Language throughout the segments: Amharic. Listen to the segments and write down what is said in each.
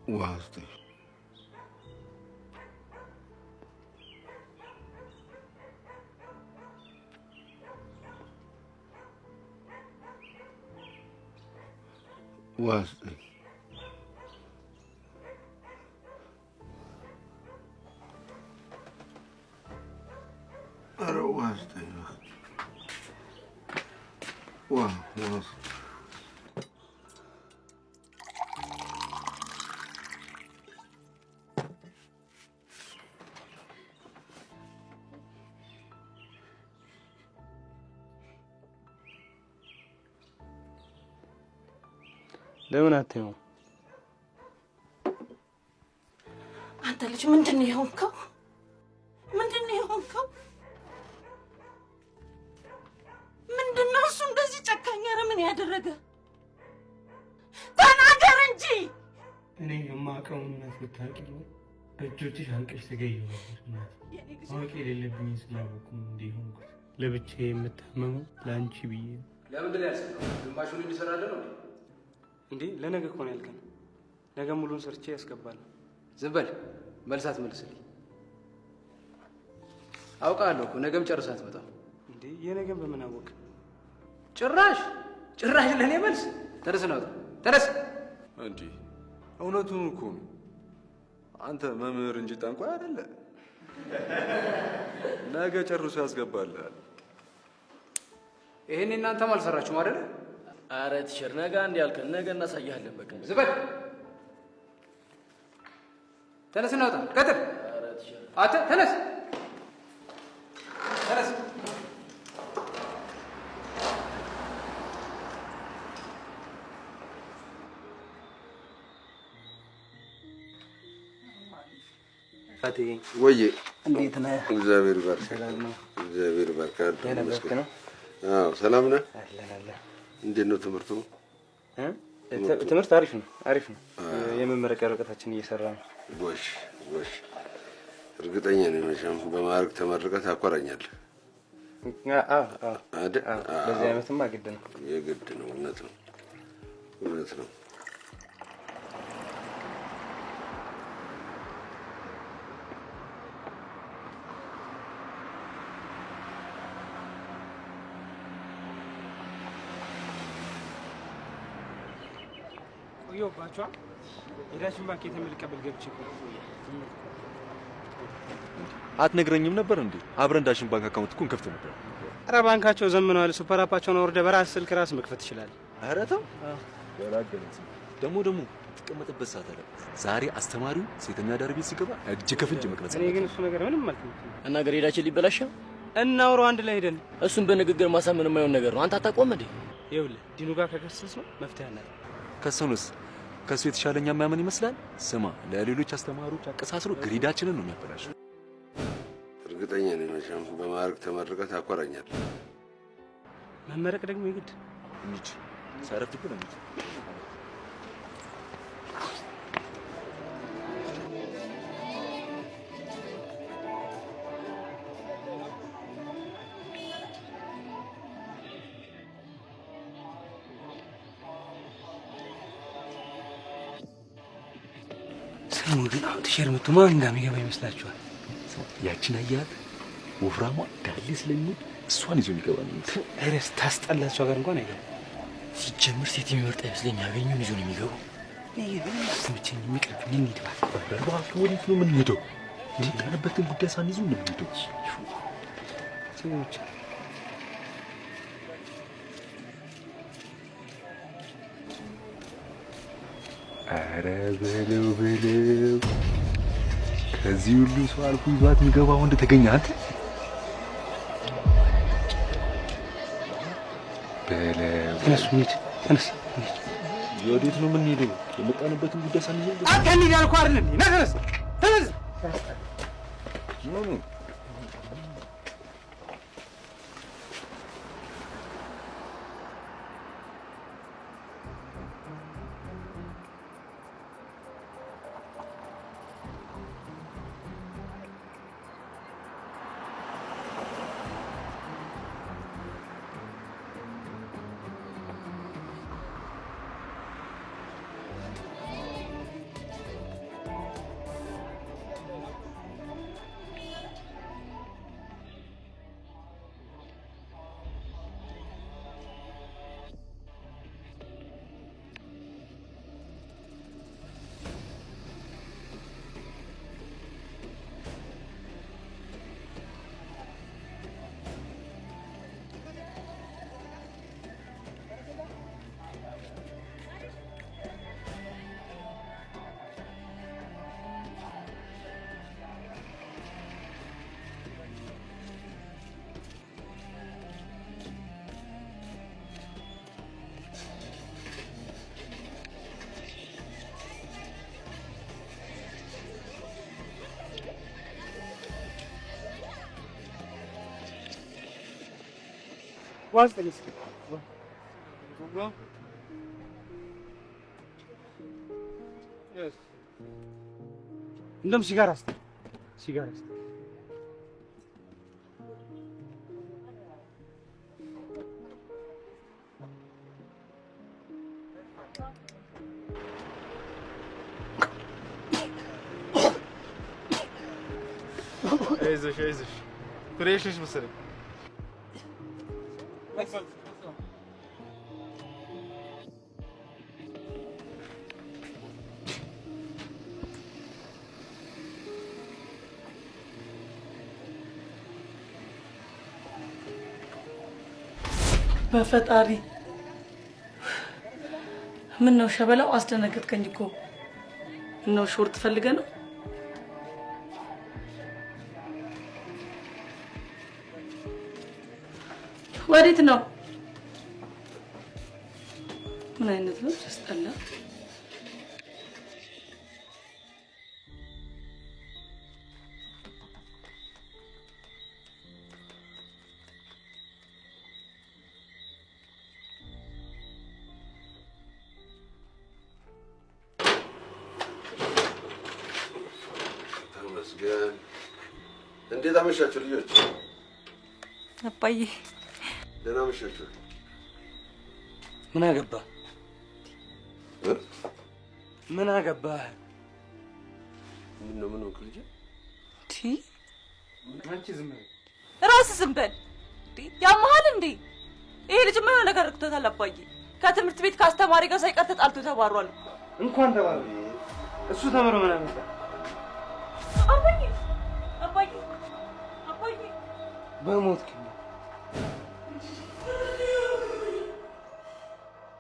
واسطي واسطي أنا واسطي واسطي ለምን አትይው? አንተ ልጅ ምንድነው የሆንከው? ምንድነው የሆንከው? ምንድነው እሱ እንደዚህ ጨካኝ? ኧረ ምን ያደረገ? ተናገር እንጂ። እኔ የማውቀውን እውነት ብታውቂ ነው በእጆችሽ አንቀሽ ትገይው ነበር። ማወቅ የሌለብኝ ስላወቅኩ እንዲህ ሆንኩት። ለብቻዬ የምታመመው ለአንቺ ብዬ ነው። ለምንድን ነው ያልሰራው? ግማሹን እንዲሰራለን ነው እንዴ? ለነገ እኮ ነው ያልከን። ነገ ሙሉን ሰርቼ ያስገባለሁ። ዝም በል መልሳት መልስልኝ። አውቃለሁ እኮ ነገም ጨርሳ አትመጣም። እንዴ የነገም በምን አወቅ? ጭራሽ ለእኔ መልስ? ተነስ ነው ተነስ። እንዴ እውነቱን እኮ ነው። አንተ መምህር እንጂ ጠንቋይ አይደለ። ነገ ጨርሶ ያስገባልሃል። ይሄን እናንተም አልሰራችሁም አይደል? ኧረ ቲቸር ነገ አንድ ያልከን ነገ እናሳያለን። በቃ ዝም በል ተነስ ነው ቀጥል። አተ ተነስ ተነስ። ፋቴ ወዬ እንዴት ነህ? እግዚአብሔር ይባርክ። ሰላም ነው? እግዚአብሔር ይባርክ። ደህና ነው? አዎ ሰላም ነህ? አለ። እንዴት ነው ትምህርቱ? ትምህርት አሪፍ ነው። የመመረቂያ ወረቀታችን እየሰራ ነው። ጎሽ እርግጠኛ ነኝ መቼም በማዕረግ ተመርቀህ ታኮራኛለህ። በዚህ ዓመትማ ግድ ነው። የግድ ነው። እውነት ነው። ቆየሁባችኋል። ሄዳችን ባንክ የተመልቀበል ገብቼ አትነግረኝም ነበር እንዴ? አብረን ዳሽን ባንክ አካውንት እኮ እንከፍት ነበር። ኧረ ባንካቸው ዘምነዋል። ሱፐር አፓቸውን አውርደህ በራስህ ስልክ ራስህ መክፈት ትችላለህ። ኧረ ተው ገላገለኝ። ደግሞ ትቀመጥበት ሰዓት አለ። ዛሬ አስተማሪው ሴተኛ ዳር ቤት ሲገባ እጅ ከፍንጅ መቅረጽ። እኔ ግን እሱ ነገር ምንም አልተመቸኝም። እና ገር ሄዳችን ሊበላሽ እናውራው አንድ ላይ ሄደን። እሱን በንግግር ማሳመን የማይሆን ነገር ነው። አንተ አታውቀውም እንዴ? ይኸውልህ ዲኑ ጋር ከከሰስነው መፍትሄ አለ። ከሰኑስ ከሱ የተሻለኛ የሚያመን ይመስላል። ስማ ለሌሎች አስተማሪዎች አቀሳስሮ ግሪዳችንን ነው የሚያበላሸው። እርግጠኛ ነኝ መቼም በማዕረግ ተመርቀህ ታኮራኛለህ። መመረቅ ደግሞ የግድ እንጂ ሳረፍድብህ ነው። ስሙ ግን አሁን ቲሸርት ማን ጋር የሚገባ ይመስላችኋል? ያችን አያት ወፍራሟ ዳሌ ስለሚወድ እሷን ይዞ የሚገባ ነው። አይረስ ታስጠላች ጋር እንኳን አይገባ። ሲጀምር ሴት የሚመርጥ አይመስለኝ። ያገኙን ይዞ ነው የሚገባው። እኔ ግን አስተምቸኝ የሚቀርብኝ እንሂድ እባክህ። በርባክ ወዴት ነው የምንሄደው? እንዴ ያለበትን ጉዳይ ሳንይዙ ነው የምንሄደው። ሰዎች ኧረ በለው ከዚህ ሁሉ ሰው አልፎ ይዟት የሚገባ ወንድ ተገኘ። አንተ በለው ተነሱ እንሂድ። ተነስ ወዴት ነው የምንሄደው? የመጣንበትን ጉዳይ ሳንይዝ አንተ እንሂድ ያልኩህ አይደል እንዴ? ና ተነስ ተነስ። ኳስ ተነስ እንደም ሲጋራ አይዞሽ ፍሬሽ ነሽ መሰለኝ። በፈጣሪ ምን ነው ሸበላው? አስደነገጥከኝ እኮ። ነው ሾርት ፈልገህ ነው? ወዴት ነው? ምን አይነት ነው? ያስጠላ። ተመስገን። እንዴት አመሻችሁ ልጆች? አባዬ ደህና አመሻችሁ። ምን አገባህ? ምን አገባህ? ምን ሆንክ ልጄ? አንቺ ዝም በል። እራስህ ዝም በል። ያመሃል እንዴ? ይሄ ልጅ ምን ነገር አድርጎታል? አባዬ ከትምህርት ቤት ከአስተማሪ ጋር ሳይቀር ተጣልቶ ተባሯል። እንኳን ተባረ። እሱ ተምሮ ምን አመጣ? አባዬ በሞትክ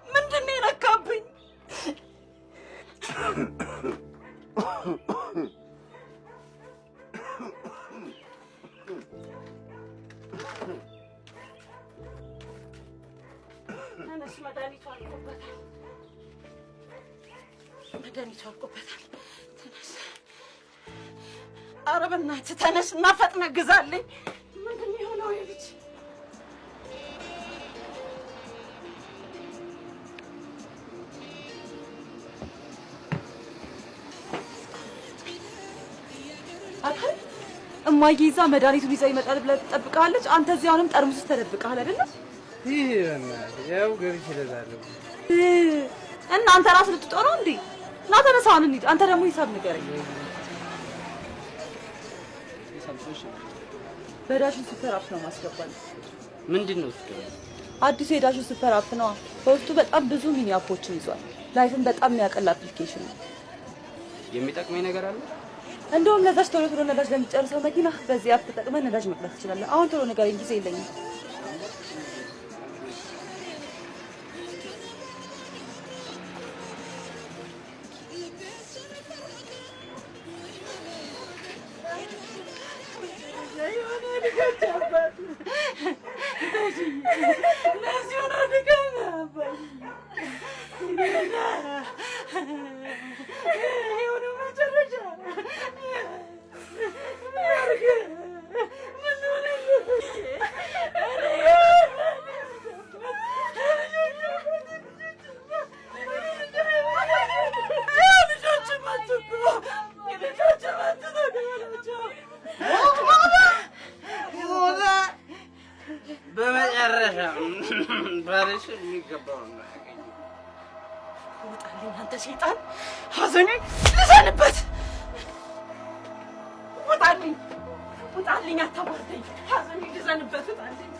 ምንድን ነው የነካብኝ? ተነስ፣ መድኃኒቱ አልቆበታል። ተነስ፣ ኧረ በእናትህ ተነስ እና ፈጥነህ ግዛልኝ። ምንድን ነው የሆነው ይሄ ልጅ? እማዬ ይዛ መድኃኒቱን ይዛ ይመጣል ብለህ ትጠብቃለች። አንተ እዚህ አሁንም ጠርሙስ ውስጥ ተደብቀሃል አይደለ? ያው ገብቼ እለዛለሁ። እና አንተ ራስህ ልትጦር ነው እንዴ? ና ተነሳ፣ አሁን እንሂድ። አንተ ደግሞ ሂሳብ ንገረኝ። በዳሽን ሱፐር አፕ ነው ማስገባል። ምንድን ነው እሱ? አዲሱ የዳሽን ሱፐር አፕ ነው። በውስጡ በጣም ብዙ ሚኒ አፖችን ይዟል። ላይፍን በጣም የሚያቀል አፕሊኬሽን ነው። የሚጠቅመኝ ነገር አለ? እንደውም ነዳጅ ቶሎ ነዳጅ ለሚጨርሰው መኪና በዚህ አፕ ተጠቅመህ ነዳጅ መቅዳት ትችላለህ። አሁን ቶሎ ንገረኝ፣ ጊዜ የለኝም። በመጨረሻ ባልሽ የሚገባው ነው ያገኘው። ውጣልኝ አንተ ሰይጣን! ሐዘኔን ልዘንበት! ውጣልኝ፣ አታዋርደኝ! ሐዘኔን ልዘንበት! ውጣልኝ!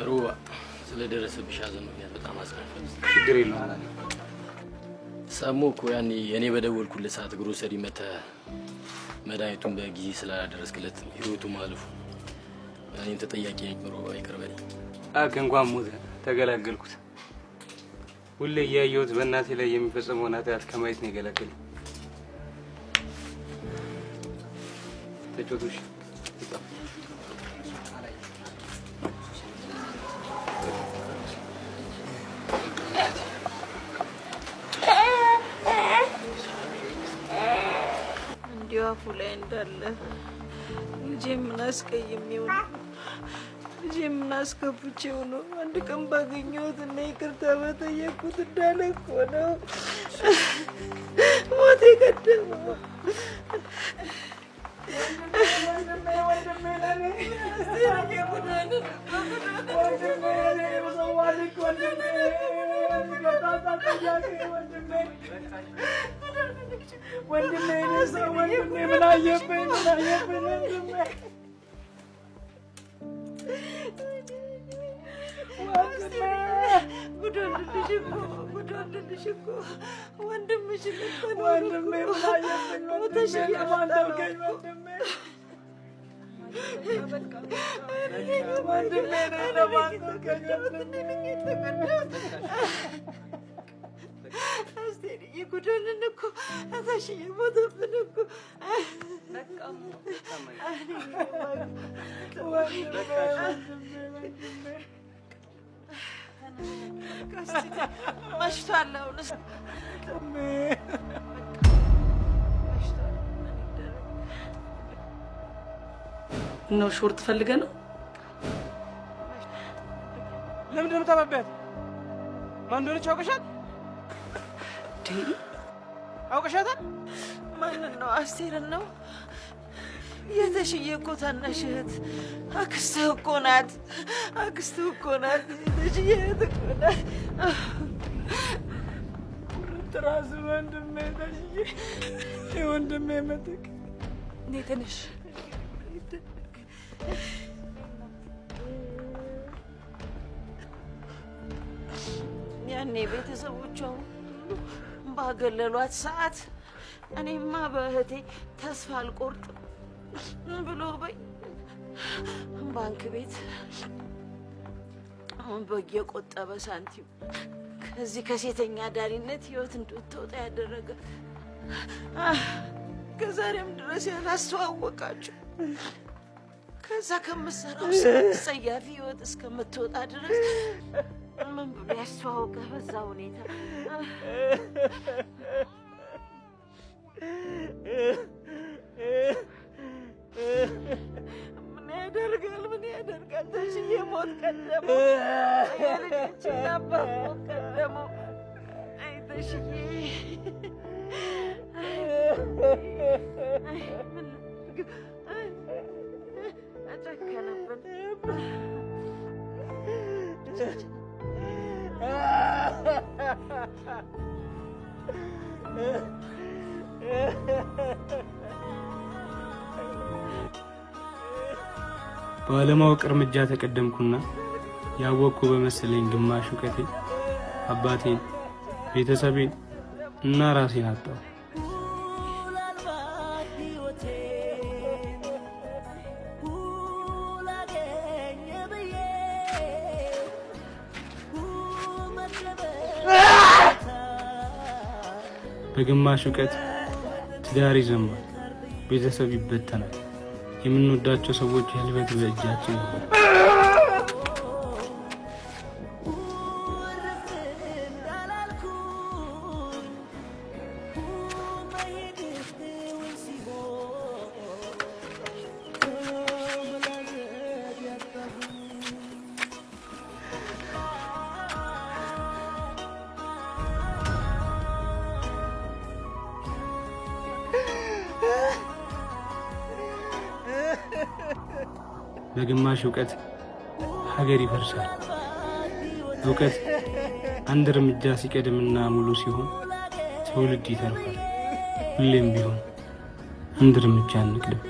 ሩባ ስለደረሰብሽ ሐዘን ምክንያት በጣም አዝናለሁ። ችግር የለውም። ሰሙ እኮ ያኔ እኔ በደወልኩለት ሰዓት ግሮሰሪ መተህ መድኃኒቱን በጊዜ ስላላደረስክለት ህይወቱ ማለፉ እኔን ተጠያቂ ኖሮ አይቀርበኝ። እንኳን ሞተ ተገላገልኩት። ሁሌ እያየሁት በእናቴ ላይ የሚፈጸመው ኃጢአት ከማየት ነው የገላገለኝ። ተጫወቱሽ አፉ ላይ እንዳለ ልጄ ምን አስቀይሜው ነው? ልጄ ምን አስከፍቼው ነው? አንድ ቀን ባገኘሁት እና ይቅርታ በጠየቅኩት እንዳለ እኮ ነው ሞት የቀደመው። ወንድሜ ነው ወንድሜ ምን አየብኝ ወንድሜ ጉዶልልሽ እኮ ወንድምሽ ወንድሜ ምን አየብኝ ወንድሜ ለማንደርገኝ ወንድሜ ወንድሜ ነው ለማንደርገኝ አስቴርዬ ጉዶልን እኮ አታሽዬ ሞተብን እኮ መሽቷል። አሁንስ ነው ሾርት ፈልገህ ነው? ለምንድን ነው የምታመበት? ማን እንደሆነች አውቀሻል? አውቀሻታል? ማንን ነው? አስቴርን ነው? የተሽዬ እኮ ታናሽ እህት አክስትህ እኮ ናት። አክስትህ እኮ ናት። የተሽዬ እህት እኮ ናት። ትራስ ወንድሜ ተሽዬ ወንድሜ መጥቅ እኔ ትንሽ ያኔ ቤተሰቦቿ ባገለሏት ሰዓት እኔማ በእህቴ ተስፋ አልቆርጥም ብሎ በይ ባንክ ቤት አሁን በየቆጠበ ሳንቲም ከዚህ ከሴተኛ ዳሪነት ህይወት እንድትወጣ ያደረገ ከዛሬም ድረስ ያላስተዋወቃችሁ ከዛ ከምትሰራው ጸያፊ ህይወት እስከምትወጣ ድረስ ምን ብሎ ያስተዋወቀህ በዛ ሁኔታ? ምን ያደርጋል ተሽዬ ሞት ቀደመው። የልጆችን አባት ሞት ቀደመው። አይ ተሽዬ ጨከነብን። ባለማወቅ እርምጃ ተቀደምኩና ያወቅኩ በመሰለኝ ግማሽ እውቀቴ አባቴን፣ ቤተሰቤን እና ራሴን አጣሁ። በግማሽ እውቀት ትዳር ይዘማል፣ ቤተሰብ ይበተናል፣ የምንወዳቸው ሰዎች ህልበት በእጃችን ይሆናል። በግማሽ እውቀት ሀገር ይፈርሳል። እውቀት አንድ እርምጃ ሲቀድምና ሙሉ ሲሆን ትውልድ ይተርፋል። ሁሌም ቢሆን አንድ እርምጃ እንቅደም።